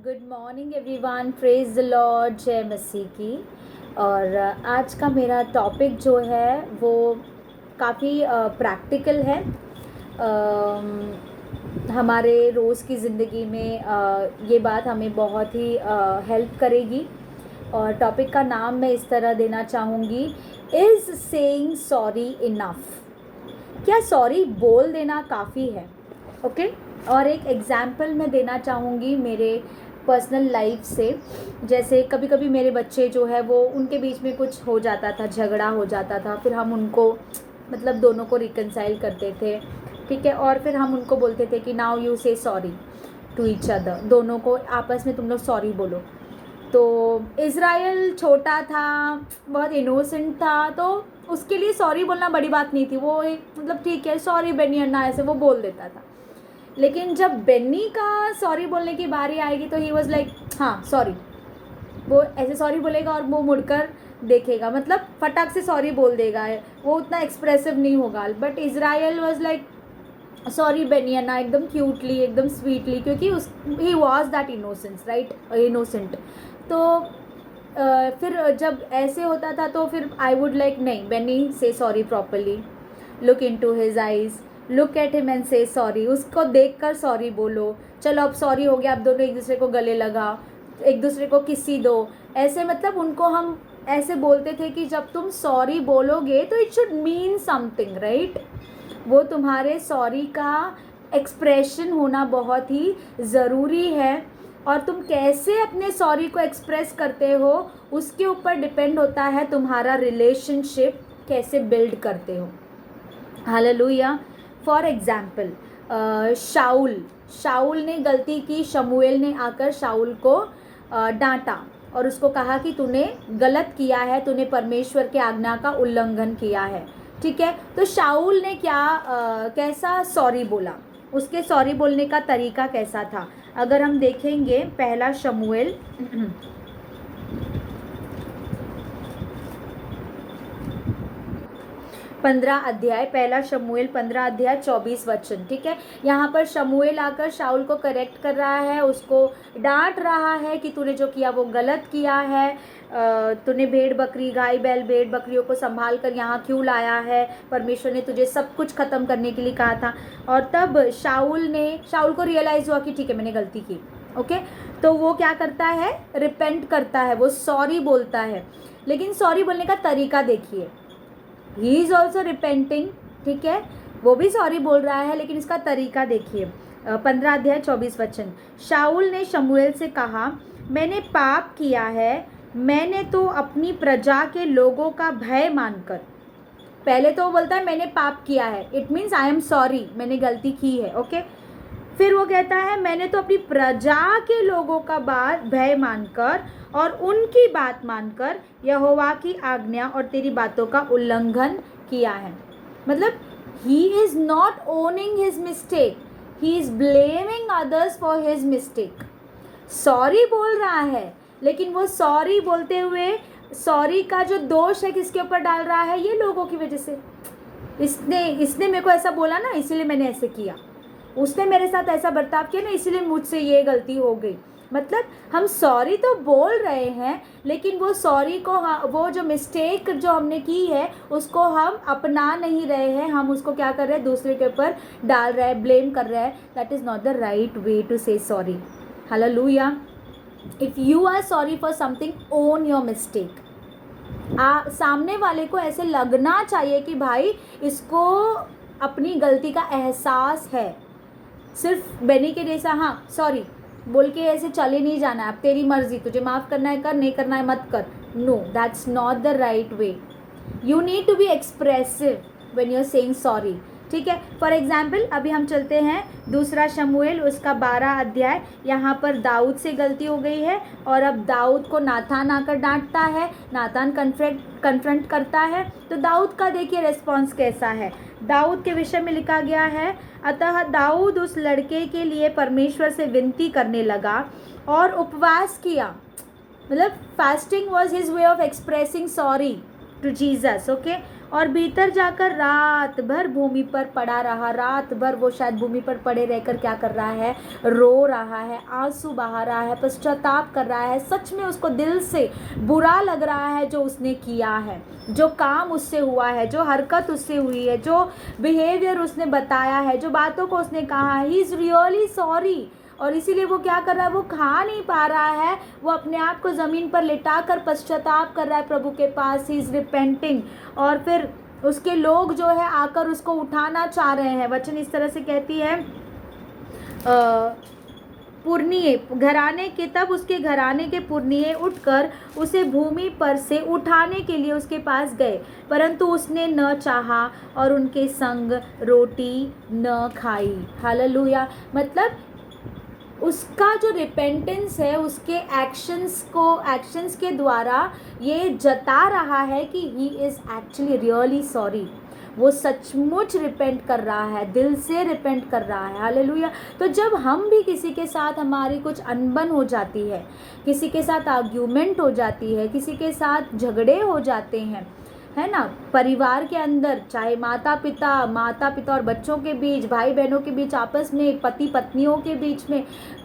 Good morning everyone, praise the Lord, जय मसीह की। और आज का मेरा टॉपिक जो है वो काफ़ी प्रैक्टिकल है। हमारे रोज़ की ज़िंदगी में ये बात हमें बहुत ही हेल्प करेगी। और टॉपिक का नाम मैं इस तरह देना चाहूँगी, इज़ सेइंग सॉरी इनफ। क्या सॉरी बोल देना काफ़ी है? ओके और एक एग्ज़ाम्पल मैं देना चाहूँगी मेरे पर्सनल लाइफ से। जैसे कभी कभी मेरे बच्चे जो है वो उनके बीच में कुछ हो जाता था, झगड़ा हो जाता था, फिर हम उनको मतलब दोनों को रिकनसाइल करते थे, ठीक है। और फिर हम उनको बोलते थे कि नाउ यू से सॉरी टू ईच अदर, दोनों को आपस में तुम लोग सॉरी बोलो। तो इज़राइल छोटा था, बहुत इनोसेंट था, तो उसके लिए सॉरी बोलना बड़ी बात नहीं थी। वो एक मतलब ठीक है सॉरी बेनी अन्ना ऐसे वो बोल देता था। लेकिन जब बेन्नी का सॉरी बोलने की बारी आएगी तो ही वॉज लाइक हाँ सॉरी। वो ऐसे सॉरी बोलेगा और वो मुड़कर देखेगा, मतलब फटाक से सॉरी बोल देगा, वो उतना एक्सप्रेसिव नहीं होगा। But Israel was like sorry Beniyana, एकदम क्यूटली, एकदम स्वीटली, क्योंकि उस ही was that innocence, right, innocent. तो फिर जब ऐसे होता था तो फिर आई वुड लाइक नहीं बेनी से sorry properly, look into his eyes, look at him and say sorry, उसको देख कर सॉरी बोलो। चलो अब सॉरी हो गया, अब दोनों एक दूसरे को गले लगाओ, एक दूसरे को किसी दो, ऐसे मतलब उनको हम ऐसे बोलते थे कि जब तुम सॉरी बोलोगे तो it should mean something, right. वो तुम्हारे सॉरी का एक्सप्रेशन होना बहुत ही ज़रूरी है। और तुम कैसे अपने सॉरी को एक्सप्रेस करते हो उसके ऊपर डिपेंड होता है तुम्हारा रिलेशनशिप कैसे बिल्ड करते हो। हालेलुया। फॉर एग्जाम्पल शाऊल ने गलती की, शमूएल ने आकर शाऊल को डांटा और उसको कहा कि तूने गलत किया है, तूने परमेश्वर के आज्ञा का उल्लंघन किया है, ठीक है। तो शाऊल ने कैसा सॉरी बोला, उसके सॉरी बोलने का तरीका कैसा था? अगर हम देखेंगे पहला शमूएल 15 अध्याय, पहला शमूएल 15 अध्याय 24 वचन, ठीक है। यहाँ पर शमूएल आकर शाऊल को करेक्ट कर रहा है, उसको डांट रहा है कि तूने जो किया वो गलत किया है, तूने भेड़ बकरी, गाय बैल, भेड़ बकरियों को संभाल कर यहाँ क्यों लाया है, परमेश्वर ने तुझे सब कुछ ख़त्म करने के लिए कहा था। और तब शाऊल को रियलाइज़ हुआ कि ठीक है मैंने गलती की, ओके। तो वो क्या करता है, रिपेंट करता है, वो सॉरी बोलता है। लेकिन सॉरी बोलने का तरीका देखिए, ही इज़ ऑल्सो रिपेंटिंग, ठीक है, वो भी सॉरी बोल रहा है, लेकिन इसका तरीका देखिए। 15 अध्याय 24 वचन, शाऊल ने शमूएल से कहा, मैंने पाप किया है, मैंने तो अपनी प्रजा के लोगों का भय मानकर। पहले तो वो बोलता है मैंने पाप किया है, it means I am sorry, मैंने गलती की है, ओके। फिर वो कहता है मैंने तो अपनी प्रजा के लोगों का भय मानकर और उनकी बात मानकर यहोवा की आज्ञा और तेरी बातों का उल्लंघन किया है। मतलब he is not owning his mistake, he is blaming others for his mistake. Sorry बोल रहा है, लेकिन वो सॉरी बोलते हुए सॉरी का जो दोष है किसके ऊपर डाल रहा है? ये लोगों की वजह से। इसने मेरे को ऐसा बोला ना, इसीलिए मैंने ऐसे किया, उसने मेरे साथ ऐसा बर्ताव किया ना, इसीलिए मुझसे ये गलती हो गई। मतलब हम सॉरी तो बोल रहे हैं, लेकिन वो सॉरी को वो जो मिस्टेक जो हमने की है उसको हम अपना नहीं रहे हैं, हम उसको क्या कर रहे हैं, दूसरे के ऊपर डाल रहे हैं, ब्लेम कर रहे हैं। That is not the right way to say sorry. Hallelujah. If you are sorry for something, own your mistake. सामने वाले को ऐसे लगना चाहिए कि भाई इसको अपनी गलती का एहसास है। सिर्फ बेनी के जैसा हाँ सॉरी बोल के ऐसे चले नहीं जाना है, अब तेरी मर्जी, तुझे माफ़ करना है कर, नहीं करना है मत कर। No, that's not the right way. You need to be expressive when you are saying sorry, ठीक है। फॉर एग्जाम्पल अभी हम चलते हैं दूसरा शमूएल, उसका 12 अध्याय। यहाँ पर दाऊद से गलती हो गई है और अब दाऊद को नातान आकर डांटता है, नातान कन्फ्रंट करता है। तो दाऊद का देखिए रिस्पॉन्स कैसा है। दाऊद के विषय में लिखा गया है, अतः दाऊद उस लड़के के लिए परमेश्वर से विनती करने लगा और उपवास किया। मतलब fasting was his way of expressing sorry to Jesus, okay. और भीतर जाकर रात भर भूमि पर पड़ा रहा। रात भर वो शायद भूमि पर पड़े रहकर क्या कर रहा है, रो रहा है, आंसू बहा रहा है, पश्चाताप कर रहा है। सच में उसको दिल से बुरा लग रहा है जो उसने किया है, जो काम उससे हुआ है, जो हरकत उससे हुई है, जो बिहेवियर उसने बताया है, जो बातों को उसने कहा है। He is really sorry. और इसीलिए वो क्या कर रहा है, वो खा नहीं पा रहा है, वो अपने आप को ज़मीन पर लिटा कर पश्चाताप कर रहा है प्रभु के पास। He is repenting. और फिर उसके लोग जो है आकर उसको उठाना चाह रहे हैं। वचन इस तरह से कहती है, पुरनिये घराने के, तब उसके घराने के पुरनिये उठकर उसे भूमि पर से उठाने के लिए उसके पास गए, परंतु उसने न चाहा और उनके संग रोटी न खाई। हालेलुया। मतलब उसका जो रिपेंटेंस है, उसके एक्शंस के द्वारा ये जता रहा है कि he is actually really sorry. वो सचमुच रिपेंट कर रहा है, दिल से रिपेंट कर रहा है। हालेलुया। तो जब हम भी किसी के साथ हमारी कुछ अनबन हो जाती है, किसी के साथ आर्ग्यूमेंट हो जाती है, किसी के साथ झगड़े हो जाते हैं, है ना, परिवार के अंदर, चाहे माता पिता और बच्चों के बीच, भाई बहनों के बीच, आपस में, पति पत्नियों के बीच में,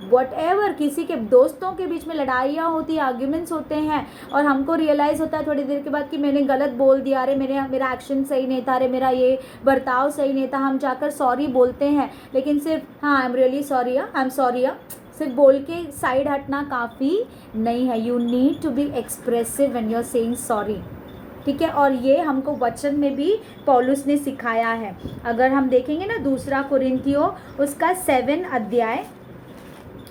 व्हाटएवर, किसी के दोस्तों के बीच में लड़ाइयाँ होती हैं, आर्ग्यूमेंट्स होते हैं, और हमको रियलाइज़ होता है थोड़ी देर के बाद कि मैंने गलत बोल दिया, अरे मेरा एक्शन सही नहीं था, अरे मेरा ये बर्ताव सही नहीं था। हम जाकर सॉरी बोलते हैं, लेकिन सिर्फ हाँ I am really sorry, I am sorry, सिर्फ बोल के साइड हटना काफ़ी नहीं है। You need to be expressive when you are saying sorry. ठीक है। और ये हमको वचन में भी पौलुस ने सिखाया है। अगर हम देखेंगे ना, दूसरा कुरिन्थियों उसका 7 अध्याय,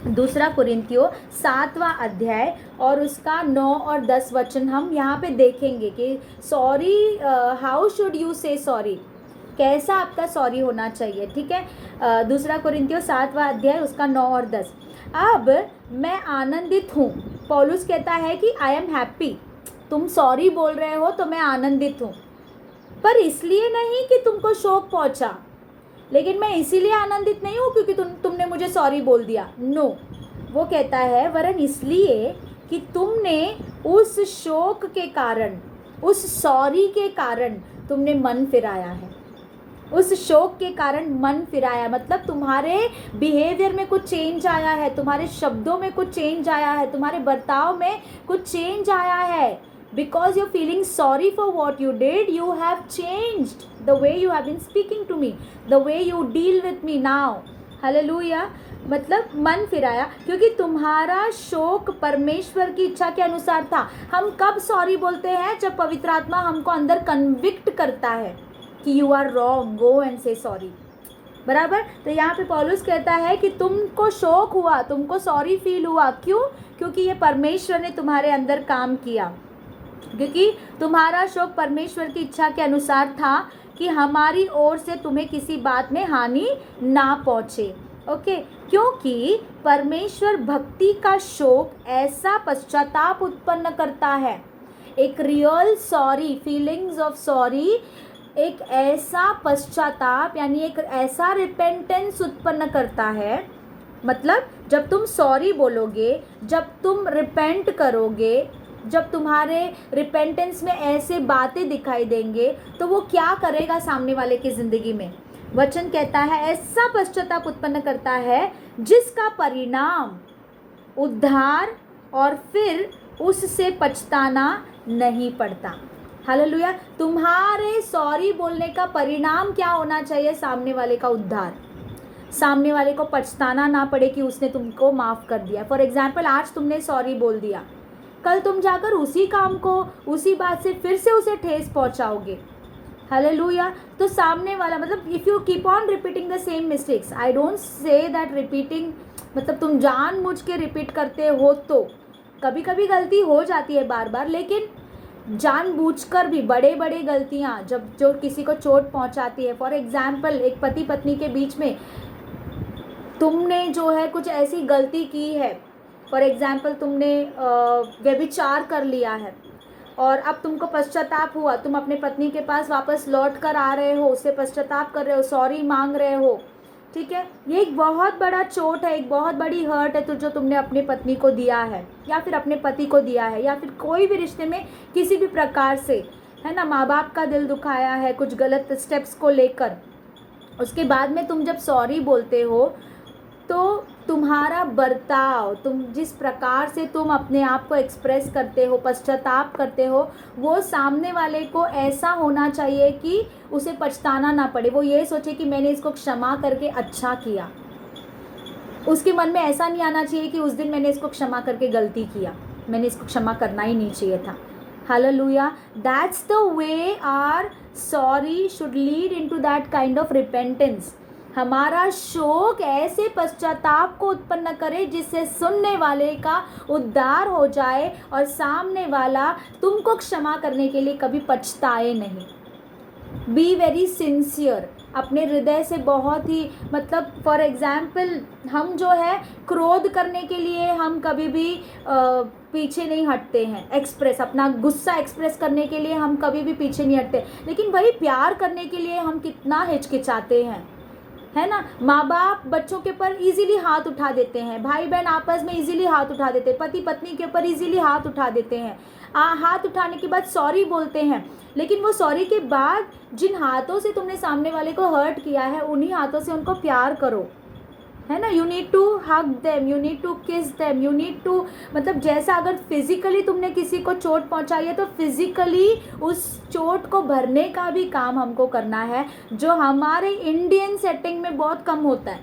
दूसरा कुरिन्थियों 7वां अध्याय और उसका 9 और 10 वचन हम यहाँ पे देखेंगे कि सॉरी, हाउ शुड यू से सॉरी, कैसा आपका सॉरी होना चाहिए। ठीक है। दूसरा कुरिन्थियों 7वां अध्याय उसका 9 और 10। अब मैं आनंदित हूँ, पौलुस कहता है कि आई एम हैप्पी। तुम सॉरी बोल रहे हो तो मैं आनंदित हूँ, पर इसलिए नहीं कि तुमको शोक पहुँचा, लेकिन मैं इसीलिए आनंदित नहीं हूँ क्योंकि तुमने मुझे सॉरी बोल दिया। नो, वो कहता है वरन इसलिए कि तुमने उस शोक के कारण, उस सॉरी के कारण तुमने मन फिराया है। उस शोक के कारण मन फिराया, मतलब तुम्हारे बिहेवियर में कुछ चेंज आया है, तुम्हारे शब्दों में कुछ चेंज आया है, तुम्हारे बर्ताव में कुछ चेंज आया है। Because you're feeling sorry for what you did, you have changed the way you have been speaking to me, the way you deal with me now. Hallelujah. मतलब मन फिराया, क्योंकि तुम्हारा शोक परमेश्वर की इच्छा के अनुसार था। हम कब सॉरी बोलते हैं? जब पवित्र आत्मा हमको अंदर कन्विक्ट करता है कि you are wrong, go and say sorry. बराबर। तो यहाँ पे पौलुस कहता है कि तुमको शोक हुआ, तुमको सॉरी फील हुआ। क्यों? क्योंकि ये परमेश्वर ने तुम्हारे अंदर काम किया, क्योंकि तुम्हारा शोक परमेश्वर की इच्छा के अनुसार था कि हमारी ओर से तुम्हें किसी बात में हानि ना पहुँचे। ओके। क्योंकि परमेश्वर भक्ति का शोक ऐसा पश्चाताप उत्पन्न करता है, एक real sorry, feelings of sorry, एक ऐसा पश्चाताप यानी एक ऐसा रिपेंटेंस उत्पन्न करता है। मतलब जब तुम सॉरी बोलोगे, जब तुम रिपेंट करोगे, जब तुम्हारे रिपेंटेंस में ऐसे बातें दिखाई देंगे, तो वो क्या करेगा सामने वाले की ज़िंदगी में? वचन कहता है ऐसा पश्चाताप उत्पन्न करता है जिसका परिणाम उद्धार और फिर उससे पछताना नहीं पड़ता। हालेलुया। तुम्हारे सॉरी बोलने का परिणाम क्या होना चाहिए? सामने वाले का उद्धार, सामने वाले को पछताना ना पड़े कि उसने तुमको माफ़ कर दिया। फॉर एग्जाम्पल, आज तुमने सॉरी बोल दिया, कल तुम जाकर उसी काम को, उसी बात से फिर से उसे ठेस पहुंचाओगे। हालेलुया। तो सामने वाला, मतलब if you keep on repeating the same mistakes, I don't say that repeating मतलब तुम जानबूझ के रिपीट करते हो, तो कभी कभी गलती हो जाती है बार बार, लेकिन जानबूझकर भी बड़े बड़े गलतियाँ जब जो किसी को चोट पहुंचाती है, फॉर एग्जाम्पल एक पति पत्नी के बीच में तुमने जो है कुछ ऐसी गलती की है, फॉर एग्जाम्पल तुमने व्यभिचार कर लिया है और अब तुमको पश्चाताप हुआ, तुम अपने पत्नी के पास वापस लौट कर आ रहे हो, उससे पश्चाताप कर रहे हो, सॉरी मांग रहे हो। ठीक है। ये एक बहुत बड़ा चोट है, एक बहुत बड़ी हर्ट है तो जो तुमने अपनी पत्नी को दिया है या फिर अपने पति को दिया है या फिर कोई भी रिश्ते में किसी भी प्रकार से, है ना, माँ बाप का दिल दुखाया है कुछ गलत स्टेप्स को लेकर, उसके बाद में तुम जब सॉरी बोलते हो तो तुम्हारा बर्ताव, तुम जिस प्रकार से तुम अपने आप को एक्सप्रेस करते हो, पश्चाताप करते हो, वो सामने वाले को ऐसा होना चाहिए कि उसे पछताना ना पड़े, वो ये सोचे कि मैंने इसको क्षमा करके अच्छा किया। उसके मन में ऐसा नहीं आना चाहिए कि उस दिन मैंने इसको क्षमा करके गलती किया, मैंने इसको क्षमा करना ही नहीं चाहिए था। Hallelujah, that's the way our sorry should lead into that kind of repentance. हमारा शोक ऐसे पश्चाताप को उत्पन्न करे जिससे सुनने वाले का उद्धार हो जाए और सामने वाला तुमको क्षमा करने के लिए कभी पछताए नहीं। बी वेरी सिंसियर, अपने हृदय से बहुत ही, मतलब फॉर एग्जाम्पल हम जो है क्रोध करने के लिए हम कभी भी पीछे नहीं हटते हैं, एक्सप्रेस अपना गुस्सा एक्सप्रेस करने के लिए हम कभी भी पीछे नहीं हटते, लेकिन वही प्यार करने के लिए हम कितना हिचकिचाते हैं, है ना। माँ बाप बच्चों के ऊपर इजीली हाथ उठा देते हैं, भाई बहन आपस में इजीली हाथ उठा देते हैं, पति पत्नी के ऊपर इजीली हाथ उठा देते हैं, हाथ उठाने के बाद सॉरी बोलते हैं, लेकिन वो सॉरी के बाद जिन हाथों से तुमने सामने वाले को हर्ट किया है उन्हीं हाथों से उनको प्यार करो, है ना। You need to hug them, you need to kiss them, you need to, मतलब जैसा अगर फिजिकली तुमने किसी को चोट पहुंचाई है तो फिजिकली उस चोट को भरने का भी काम हमको करना है, जो हमारे इंडियन सेटिंग में बहुत कम होता है।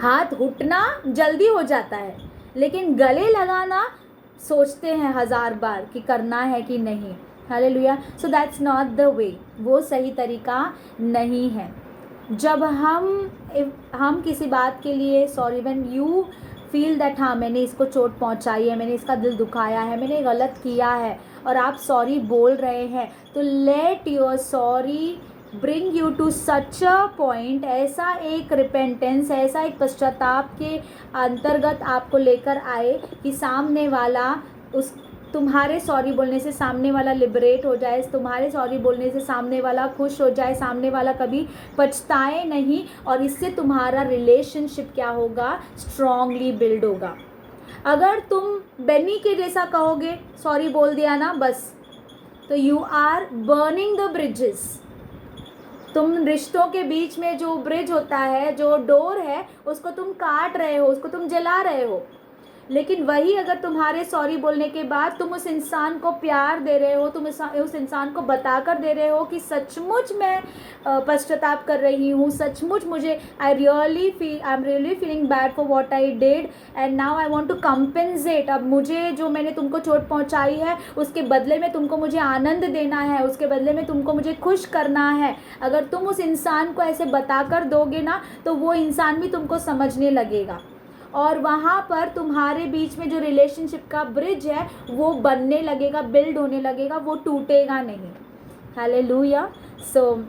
हाथ उठना जल्दी हो जाता है, लेकिन गले लगाना सोचते हैं 1000 बार कि करना है कि नहीं। Hallelujah, so that's not the way, वो सही तरीका नहीं है। जब हम किसी बात के लिए sorry, when you feel that हाँ मैंने इसको चोट पहुंचाई है, मैंने इसका दिल दुखाया है, मैंने गलत किया है, और आप सॉरी बोल रहे हैं, तो let your sorry bring you to such a point, ऐसा एक रिपेंटेंस, ऐसा एक पश्चाताप के अंतर्गत आपको लेकर आए कि सामने वाला उस तुम्हारे सॉरी बोलने से सामने वाला लिबरेट हो जाए, तुम्हारे सॉरी बोलने से सामने वाला खुश हो जाए, सामने वाला कभी पछताए नहीं, और इससे तुम्हारा रिलेशनशिप क्या होगा, स्ट्रांगली बिल्ड होगा। अगर तुम बेनी के जैसा कहोगे सॉरी बोल दिया ना बस, तो you are burning the bridges. तुम रिश्तों के बीच में जो ब्रिज होता है, जो डोर है, उसको तुम काट रहे हो, उसको तुम जला रहे हो। लेकिन वही अगर तुम्हारे सॉरी बोलने के बाद तुम उस इंसान को प्यार दे रहे हो, तुम उस इंसान को बताकर दे रहे हो कि सचमुच मैं पश्चाताप कर रही हूँ, सचमुच मुझे I am really feeling bad for what I did and now I want to compensate. अब मुझे जो मैंने तुमको चोट पहुँचाई है उसके बदले में तुमको मुझे आनंद देना है, उसके बदले में तुमको मुझे खुश करना है। अगर तुम उस इंसान को ऐसे बताकर दोगे ना, तो वो इंसान भी तुमको समझने लगेगा, और वहाँ पर तुम्हारे बीच में जो रिलेशनशिप का ब्रिज है वो बनने लगेगा, बिल्ड होने लगेगा, वो टूटेगा नहीं। हालेलुया। सो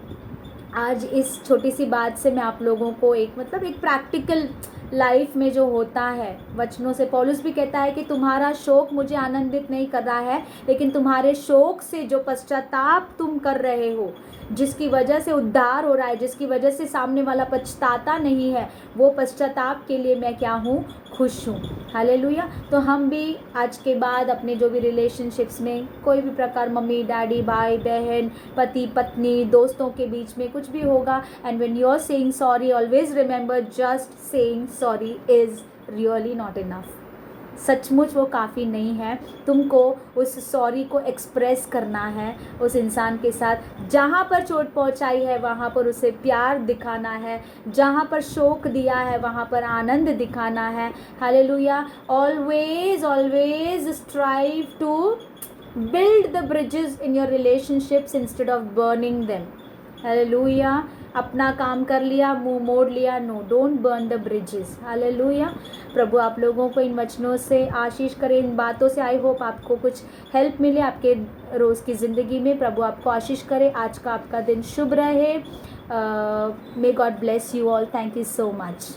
आज इस छोटी सी बात से मैं आप लोगों को एक प्रैक्टिकल लाइफ में जो होता है, वचनों से पौलुस भी कहता है कि तुम्हारा शोक मुझे आनंदित नहीं कर रहा है, लेकिन तुम्हारे शोक से जो पश्चाताप तुम कर रहे हो, जिसकी वजह से उद्धार हो रहा है, जिसकी वजह से सामने वाला पछताता नहीं है, वो पश्चाताप के लिए मैं क्या हूँ, खुश हूँ। हालेलुया। तो हम भी आज के बाद अपने जो भी रिलेशनशिप्स में कोई भी प्रकार, मम्मी डैडी, भाई बहन, पति पत्नी, दोस्तों के बीच में कुछ भी होगा, and when you are saying sorry, always remember just saying sorry is really not enough. सचमुच वो काफ़ी नहीं है। तुमको उस सॉरी को एक्सप्रेस करना है उस इंसान के साथ, जहाँ पर चोट पहुँचाई है वहाँ पर उसे प्यार दिखाना है, जहाँ पर शोक दिया है वहाँ पर आनंद दिखाना है। Hallelujah. Always always strive to build the bridges in your relationships instead of burning them. Hallelujah. अपना काम कर लिया, मुंह मोड़ लिया, no, don't burn the bridges. Hallelujah. प्रभु आप लोगों को इन वचनों से आशीष करे, इन बातों से आई होप आपको कुछ हेल्प मिले आपके रोज़ की ज़िंदगी में। प्रभु आपको आशीष करे। आज का आपका दिन शुभ रहे। May God bless you all. Thank you so much.